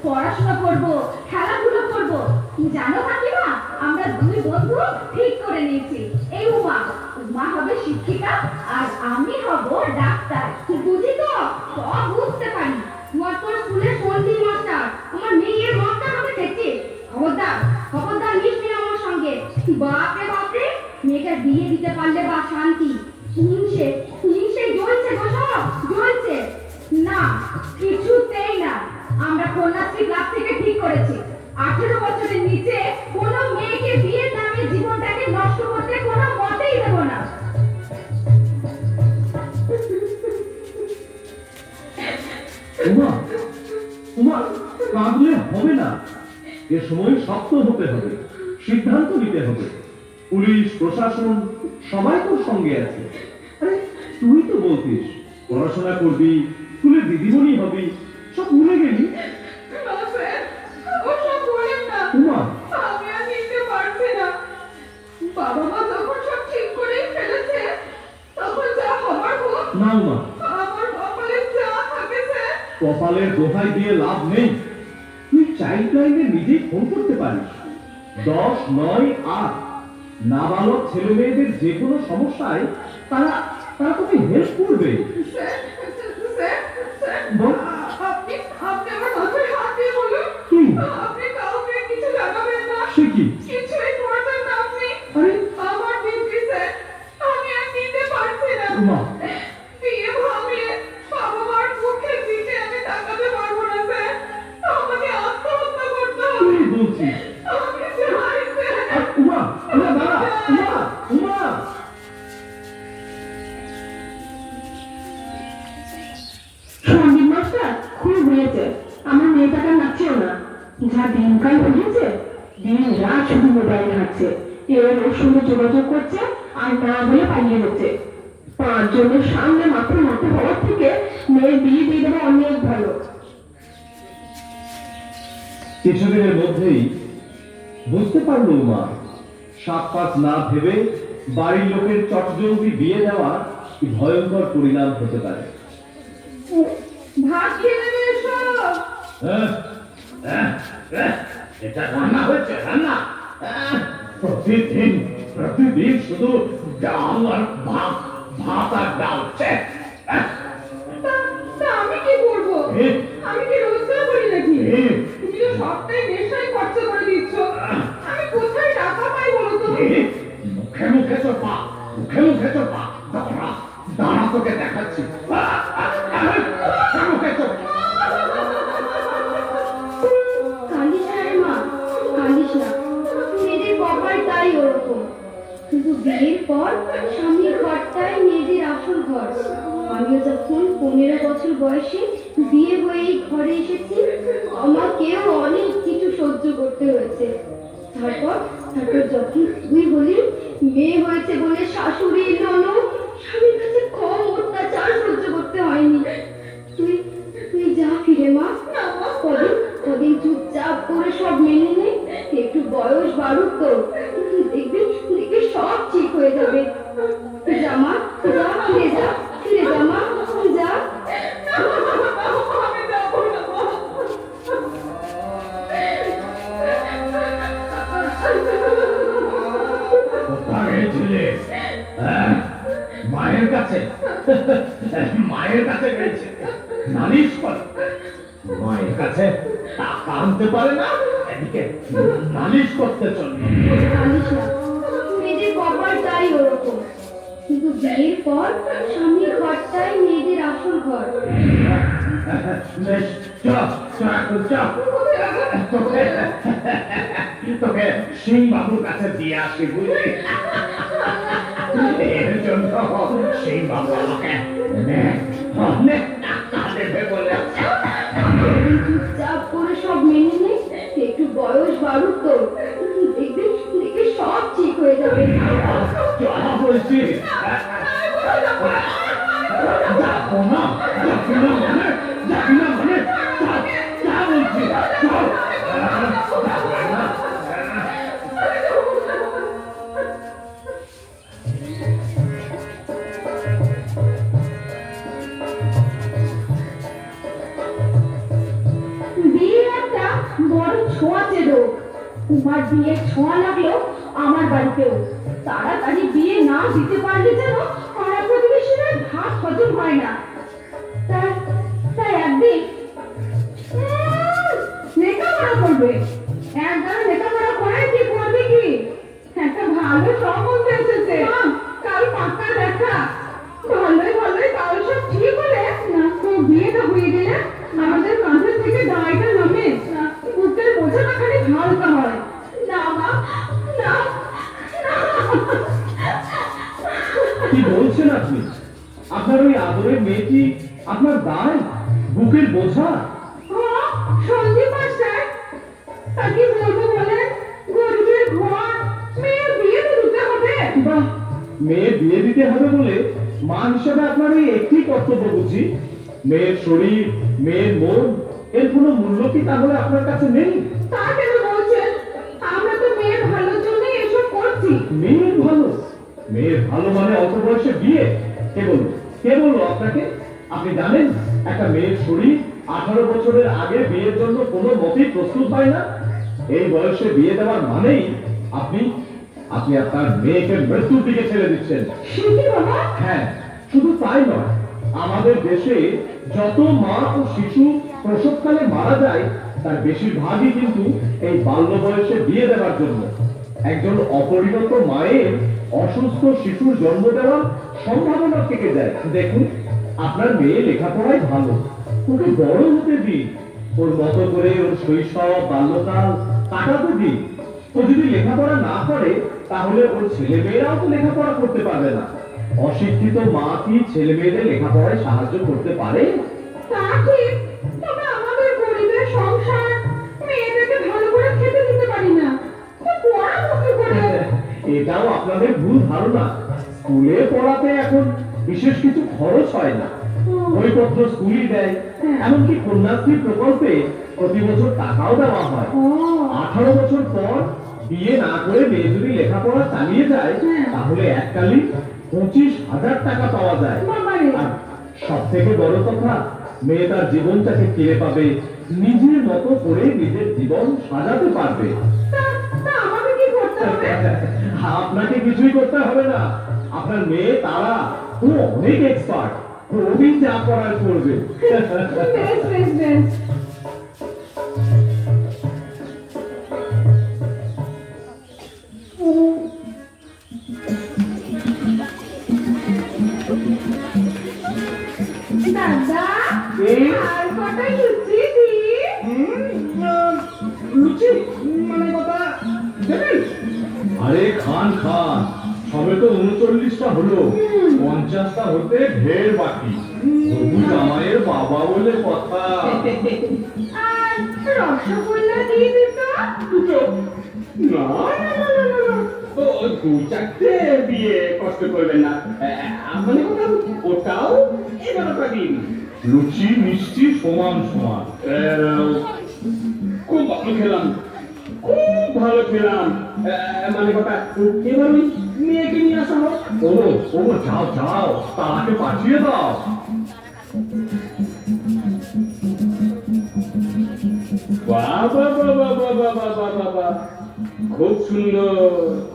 পড়াশোনা করব, খেলাধুলা করব, জানো কাকিমা আমরা দুই বন্ধু ঠিক করে নিয়েছি। এই উমা হবে শিক্ষিকা আর আমি হব ডাক্তার। বুঝি তো, সব বুঝতে পারি। তোমার তোর স্কুলে সন্ধি মাস্টার, আমার মেয়ের মাস্টার হবে দেখছি। খবরদার মিশবি না আমার সঙ্গে। বাপরে বাপরে, মেয়েটা বিয়ে দিতে পারলে বা শান্তি। হিংসে জ্বলছে গো, সব জ্বলছে। না, কিছুতেই না। আমরা কন্যাশ্রী ক্লাব থেকে ঠিক করেছি 18 বছরের নিচে কোনো মেয়েকে বিয়ের নামে জীবনটাকে নষ্ট করতে কোনো মতেই দেব না। উমা কাঁদলে হবে না। এ সময় শক্ত হতে হবে, সিদ্ধান্ত নিতে হবে। পুলিশ প্রশাসন সবাই তোর সঙ্গে আছে। আরে তুই তো বলতিস পড়াশোনা করবি, স্কুলের দিদিমণি হবি, সব ভুলে গেলি। বাবা মা যখন সব ঠিক করেই ফেলেছে, তখন যা হবার হোক। না উমা, আমার কপালে যা থাকেছে। কপালের দোহাই দিয়ে লাভ নেই। তুই চাইল্ড লাইনে নিজেই ফোন করতে পারিস। 10 9 8 নাবালক ছেলে মেয়েদের যে কোনো সমস্যায় তারা তোকে হেল্প করবে। আপনি আমার মাথায় হাত দিয়ে বলুন, আপনি কাউকে কিছু জানাবেন না। সে কি? কিছুই করবেন না আপনি। আমার বিক্রি স্যার, আমি আর নিতে পারছি না। বিয়ে ভাঙলে বাবা মার মুখের দিকে আমি তাকাতে পারবো না স্যার। আমাকে আত্মহত্যা করতে হবে। কি বলছিস? আমি চাই স্যার। উমা দাঁড়া, উমা। সন্দীপ মাস্টার খুব হয়েছে, আমার মেয়েটাকে নাচছেও না। যা দিনকাল হয়েছে, দিন রাত শুধু মোবাইল ঘাটছে। এর ওর সঙ্গে যোগাযোগ করছে আর না বলে পালিয়ে যাচ্ছে। 5 জনের সামনে মাত্র মতো হওয়ার থেকে মেয়ের বিয়ে দিয়ে দেওয়া অনেক ভালো। কিছুদিনের মধ্যেই বুঝতে পারলো উমা, 7-5 না ভেবে বাড়ির লোকের চটজলদি বিয়ে দেওয়া কি ভয়ঙ্কর পরিণাম হতে পারে। ভাত খেয়ে নেবে এসো। এটা রান্না হয়েছে, রান্না। প্রতিদিন শুধু ডাল আর ভাত আর ডাল। আমি কি করবো? আমি কি রোজগার করি নাকি? তুমি তো সবটাই নেশায় খরচা করে দিচ্ছ। আমি কোথায় টাকা পাই বলো তো? মুখে মুখে চোপা, দাঁড়া তোকে দেখাচ্ছি। মুখে চোপা। কাঁদিস না রে মা, কাঁদিস না। মেয়েদের কপাল তাই ওরকম। কিন্তু বিয়ের পর স্বামীর ঘরটাই মেয়েদের আসল ঘর। আমিও যখন 15 বছর বয়সে বিয়ে হয়ে এই ঘরে এসেছি, আমাকেও অনেক কিছু সহ্য করতে হয়েছে। তারপর যখন তুই বলি মেয়ে হয়েছে বলে শাশুড়ি ননদ স্বামীর কাছে কম অত্যাচার সহ্য করতে হয়নি। তুই যা ফিরে মা, কদিন চুপচাপ করে সব মেনে নে। একটু বয়স বাড়ুক তো, দেখবি সব ঠিক হয়ে যাবে। যা মা, যা ফিরে যা মা, যা। আমি যাবো না। মায়ের কাছে গেছে নালিশ করে। মায়ের কাছে টাকা আনতে পারে না, এদিকে নালিশ করতে চলবে। মেয়েদের কপাল তাই ওরকম। কিন্তু বিয়ের পর স্বামীর ঘরটাই মেয়েদের আসল ঘর। তোকে সিং বাবুর কাছে দিয়ে আসি, বুঝলি? এর জন্য সিং বাবু আমাকে অনেক টাকা দেবে বলে। চুপচাপ করে সব মেনে নে, একটু বয়স হোক। তোমার বিয়ের ছোঁয়া লাগলো আমার বাড়িতেও। তাড়াতাড়ি বিয়ে না দিতে পারলে যেন পাড়া প্রতিবেশীরা ভাত হজম হয় না। তাই তাই একদিন লেখাপড়া করবে। একদম লেখাপড়া করে কি করবে কি? একটা ভালো সম্বন্ধ এসেছে, কাল পাক্কা দেখা। ভালোই ভালোই কাল সব ঠিক হলে না তো বিয়েটা হয়ে গেলে আমাদের কাঁধের থেকে দায়টা নামে, বুকের বোঝাটা খালি হালকা হয়। না মা, না না। কি বলছেন আপনি? আপনার ওই আদরের মেয়েটি আপনার দায়, বুকের বোঝা? সন্দীপ মাস্টার, তা কি বলবো বলেন? গরিবের ঘর, মেয়ের বিয়ে তো দিতে হবে। বাহ, মেয়ে বিয়ে দিতে হবে বলে মা হিসেবে আপনার এই একটি কর্তব্য বুঝি? মেয়ের শরীর, মেয়ের মন, এর কোনো মূল্য কি তাহলে আপনার কাছে নেই? তা কেন বলছেন? আমরা তো মেয়ের ভালোর জন্যই এসব করছি। মেয়ের ভালো? মেয়ের ভালো মানে অল্প বয়সে বিয়ে? কে বলল? কে বলল আপনাকে? আপনি জানেন একটা মেয়ের শরীর 18 বছরের আগে বিয়ের জন্য কোনো মতেই প্রস্তুত হয় না। এই বয়সে বিয়ে দেওয়ার মানেই আপনি আপনি আপনার মেয়েকে মৃত্যুর দিকে ঠেলে দিচ্ছেন। সে কি বাবা? হ্যাঁ, শুধু তাই নয়, আমাদের দেশে যত মা ও শিশু প্রসবকালে মারা যায় তার বেশিরভাগই কিন্তু এই বাল্য বয়সে বিয়ে দেওয়ার জন্য। একজন অপরিণত মায়ের অসুস্থ শিশুর জন্ম দেওয়ার সম্ভাবনা থেকে যায়। দেখুন, আপনার মেয়ে লেখাপড়ায় ভালো, ওকে বড় হতে দিন, ওর মতো করে ওর শৈশব বাল্যকাল কাটাতে দিন। ও যদি লেখাপড়া না করে তাহলে ওর ছেলে মেয়েরাও তো লেখাপড়া করতে পারবে না। অশিক্ষিত মা কি ছেলে মেয়েদের লেখাপড়ায় সাহায্য করতে পারে? তা ঠিক, তবে আমাদের গরিবের সংসার, মেয়েদেরকে ভালো করে খেতে দিতে পারি না। তো পড়াবো কি করে? এটাও আপনাদের ভুল ধারণা। স্কুলে পড়াতে এখন বিশেষ কিছু খরচ হয় না, বইপত্র স্কুলই দেয়। এমনকি কন্যাশ্রী প্রকল্পে প্রতি বছর টাকাও দেওয়া হয়। 18 বছর পর বিয়ে না করে মেয়ে যদি লেখাপড়া চালিয়ে যায় তাহলে এককালীন 25,000 টাকা পাওয়া যায়। বাবারে। আর সব থেকে বড় কথা, মেয়ে তার জীবনটাকে ফিরে পাবে, নিজের মতো করে নিজের জীবন সাজাতে পারবে। তা আমাকে কি করতে হবে? আপনাকে কিছুই করতে হবে না। আপনার মেয়ে তারা, ও অনেক এক্সপার্ট, ওই যা করার করবে। বেশ বেশ বেশ। দাদা, আর কটা লুচি দিই? লুচি মানে কথা দেবেন? আরে খান খান, সবে তো 39টা হলো, 50টা হতে ঢের বাকি। তবু জামাইয়ের বাবা বলে কথা। আর রসগোল্লা দিয়ে দিত? দুটো? না না না না না না, ও 2-4টে দিয়ে কষ্ট করবেন না। মানে কথা ওটাও এগারোটা দিন। লুচি মিষ্টি সমান সমান। খুব ভালো খেলাম, খুব ভালো খেলাম। মানে কথা এবার ওই মেয়েকে নিয়ে আসা হোক। ও যাও যাও, তাকে পাঠিয়ে দাও। বাবা বাবা বাবা বাবা বাবা, খুব সুন্দর,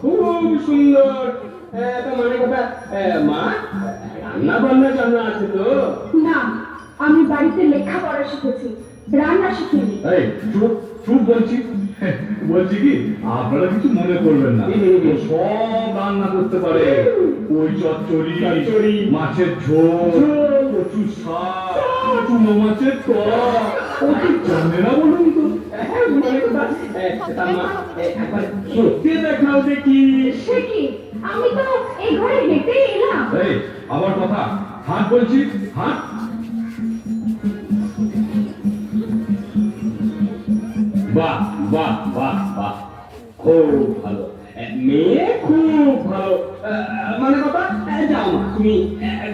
খুব সুন্দর। তা মানে কথা মা, রান্না বান্না জানা আছে তো? না, আমি বাড়িতে লেখাপড়া শিখেছি, রান্না শিখিনি। এই চুপ চুপ বলছি। বলছি কি, আপনারা কিছু মনে করবেন না, ও সব রান্না করতে পারে। ওই চচ্চড়ি, মাছের ঝোল, কচু শাক, চুনো মাছের টক, ও কি জানে না বলুন তো? মানে কথা একবার সত্যি দেখাও দেখি। সে কি, আমি তো এই ঘরে হেঁটেই এলাম। এই আবার কথা, হাত বলছি, হাত। বাহ বাহ বাহ বাহ, খুব ভালো মেয়ে, খুব ভালো। মানে কথা যাও না, তুমি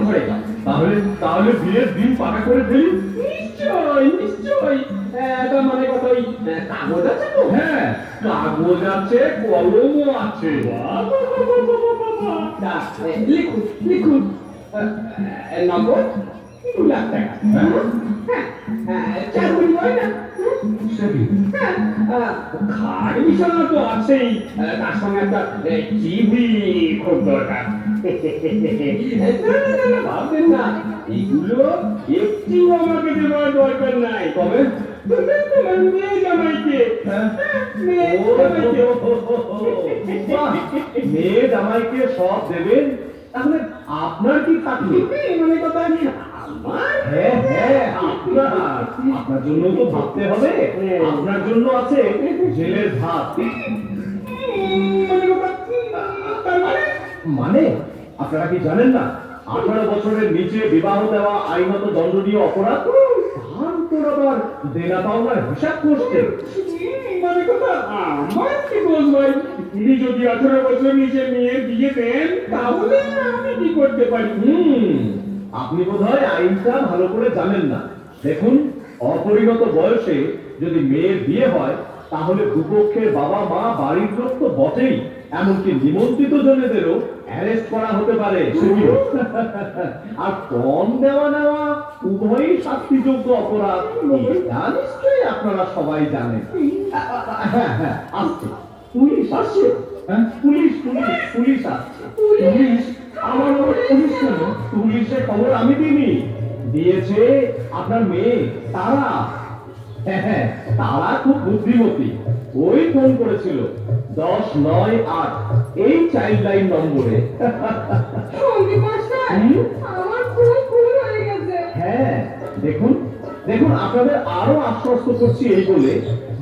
ঘরে যাও। তাহলে তাহলে বিয়ের দিন পাকা করে ফেলি। নিশ্চয় নিশ্চয়। তার মানে কথা ওই কাগজ আছে তো? হ্যাঁ, কাগজ আছে, কলমও আছে। লিখুন লিখুন, নগদ 2 লাখ টাকা। হ্যাঁ, 4 কোটি হয় না? খাট বিছানা তো আছেই, তার সঙ্গে একটা টিভি খুব দরকার। ভাববেন না, এগুলো একটিও আমাকে দেওয়ার দরকার নাই। তবে তোমার মেয়ে জামাইকে, মেয়ে জামাইকে। বাহ, মেয়ে জামাইকে সব দেবেন, তাহলে আপনার কি থাকবে? মানে কথা আমার হ্যাঁ হ্যাঁ, আপনার জন্য তো ভাবতে হবে। আপনার জন্য আছে জেলের ভাত। মানে কথা তার মানে মানে আপনারা কি জানেন না, 18 বছরের নিচে বিবাহ দেওয়া আইনত দণ্ডনীয় অপরাধ। তার উপর আবার দেনা পাওনার হিসাব করছে। মানে কথা আমার কি দোষ ভাই? উনি যদি 18 বছর নিচে মেয়ের বিয়ে দেন তাহলে আমি কি করতে পারি? আপনি বোধহয় আইনটা ভালো করে জানেন না। দেখুন, অপরিণত বয়সে যদি মেয়ের বিয়ে হয়, তাহলে দুপক্ষের বাবা মা, বাড়ির লোক তো বটেই, এমনকি নিমন্ত্রিত জনেদেরও অ্যারেস্ট করা হতে পারে। আর কম দেওয়া নেওয়া উভয়ই শাস্তিযোগ্য অপরাধ। এটা নিশ্চয়ই আপনারা সবাই জানেন। হ্যাঁ হ্যাঁ, আসছে পুলিশ, আসছে। হ্যাঁ, পুলিশ পুলিশ পুলিশ আসছে। পুলিশ? আমার আবার পুলিশ কেন? পুলিশের খবর আমি দিইনি, দিয়েছে আপনার মেয়ে তারা। হ্যাঁ হ্যাঁ, তারা খুব বুদ্ধিমতী। ওই ফোন করেছিল 1098 এই চাইল্ড লাইন নম্বরে। সঙ্গী মাস্টার, আমার খুব ভুল হয়ে গেছে। হ্যাঁ, দেখুন দেখুন, আপনাদের আরো আশ্বস্ত করছি এই বলে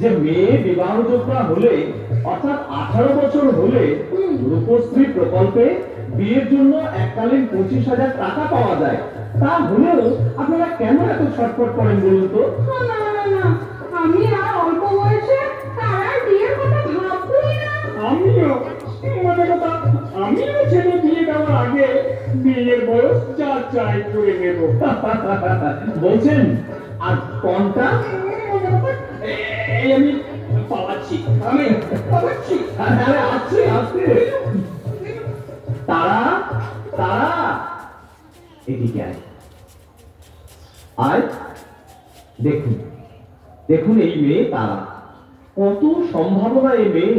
যে মেয়ে বিবাহযোগ্য হলে, অর্থাৎ 18 বছর হলে রূপশ্রী প্রকল্পে বিয়ের জন্য এককালীন 25,000 টাকা পাওয়া যায়। তা হলেও আপনারা কেন এত ছটফট করেন বলুন তো? না না না, আমি আর অল্প বয়সে তার বিয়ের কথা ভাববই না। আমিও মানে কথা আমিও ছেলে বিয়ে দেওয়ার আগে বিয়ের বয়স যা চাই করে নেব। বলছেন? আর কোনটা? এই আমি পালাচ্ছি, আমি পালাচ্ছি। আরে আছে আছে। তারা তারা এদিকে আয় আয়। দেখুন দেখুন, এই মেয়ে তারা, কত সম্ভাবনা এই মেয়ে।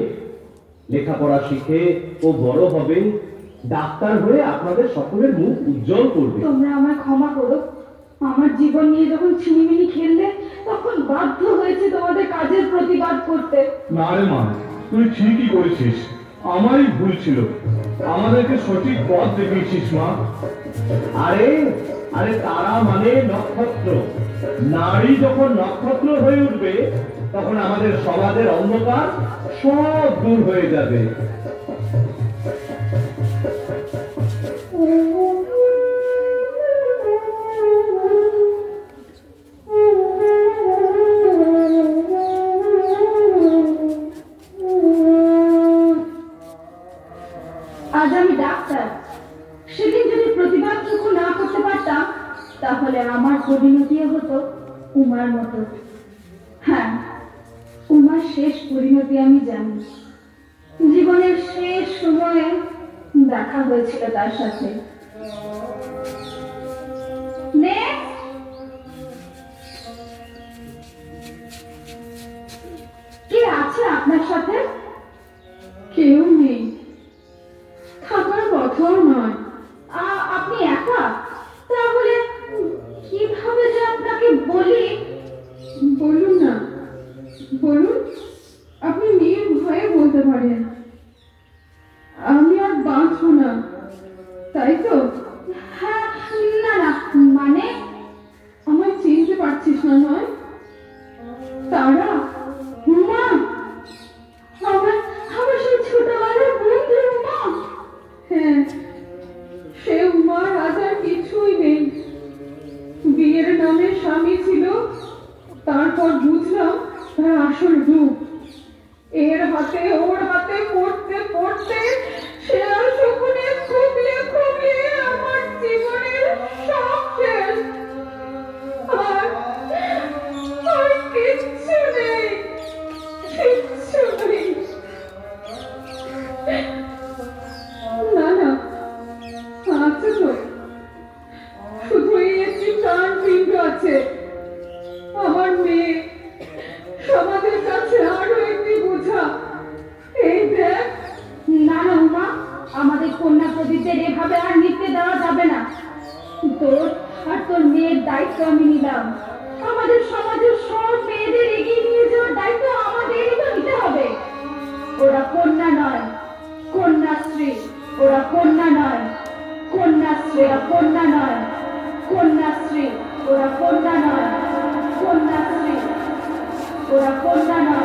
লেখাপড়া শিখে ও বড় হবে, ডাক্তার হয়ে আপনাদের সকলের মুখ উজ্জ্বল করবে। তোমরা আমায় ক্ষমা করো, আমার জীবন নিয়ে যখন ছিনিমিনি খেললে তখন বাধ্য হয়েছে তোমাদের কাজের প্রতিবাদ করতে। না রে মা, তুই ঠিকই করেছিস, আমারই ভুল ছিল। আমাদেরকে সঠিক পথ দেখিয়েছিস মা। আরে আরে, তারা মানে নক্ষত্র। নারী যখন নক্ষত্র হয়ে উঠবে, তখন আমাদের সমাজের অন্ধকার সব দূর হয়ে যাবে। আজ আমি ডাক্তার, সেদিন যদি প্রতিবাদটুকু না করতে পারতাম, তাহলে আমার পরিণতিও হতো উমার মতো। হ্যাঁ, উমার শেষ পরিণতি আমি জানি। জীবনের শেষ সময়ে দেখা হয়েছিল তার সাথে। Next! কে আছে আপনার সাথে? কেউ নেই, থাকার কথাও নয়। আপনি একা? তাহলে কিভাবে যে আপনাকে বলি? বলুন না, বলুন, আপনি নির্ভয়ে বলতে পারেন। আমি আর বাঁচব না, তাই তো? হ্যাঁ, না না, মানে আমায় চিনতে পারছিস না নয়? তারা, উমা, আমার আমার সেই ছোটবেলার বন্ধু উমা। হ্যাঁ, সে উমার আজ আর কিছুই নেই। বিয়ের নামে স্বামী ছিল, তারপর বুঝলাম তার আসল রূপ। এর হাতে ওর হাতে পড়তে পড়তে সে আর সুখনে খুবলে খুবলে আমার জীবনের সব শেষ। আর আর কিচ্ছু নেই, কিচ্ছু নেই। না না, আছে তো, শুধু এই একটি প্রাণ পিণ্ড আছে, আমার মেয়ে। এভাবে আর নিতে দেওয়া যাবে না। তোর আর তোর মেয়ের দায়িত্ব আমি নিলাম। আমাদের সমাজের সব মেয়েদের এগিয়ে নিয়ে যাওয়ার দায়িত্ব আমাদেরই তো নিতে হবে। ওরা কন্যা নয়, কন্যাশ্রী। ওরা কন্যা নয়, কন্যাশ্রী। ওরা কন্যা নয়, কন্যাশ্রী। ওরা কন্যা নয়, কন্যাশ্রী। ওরা কন্যা নয়।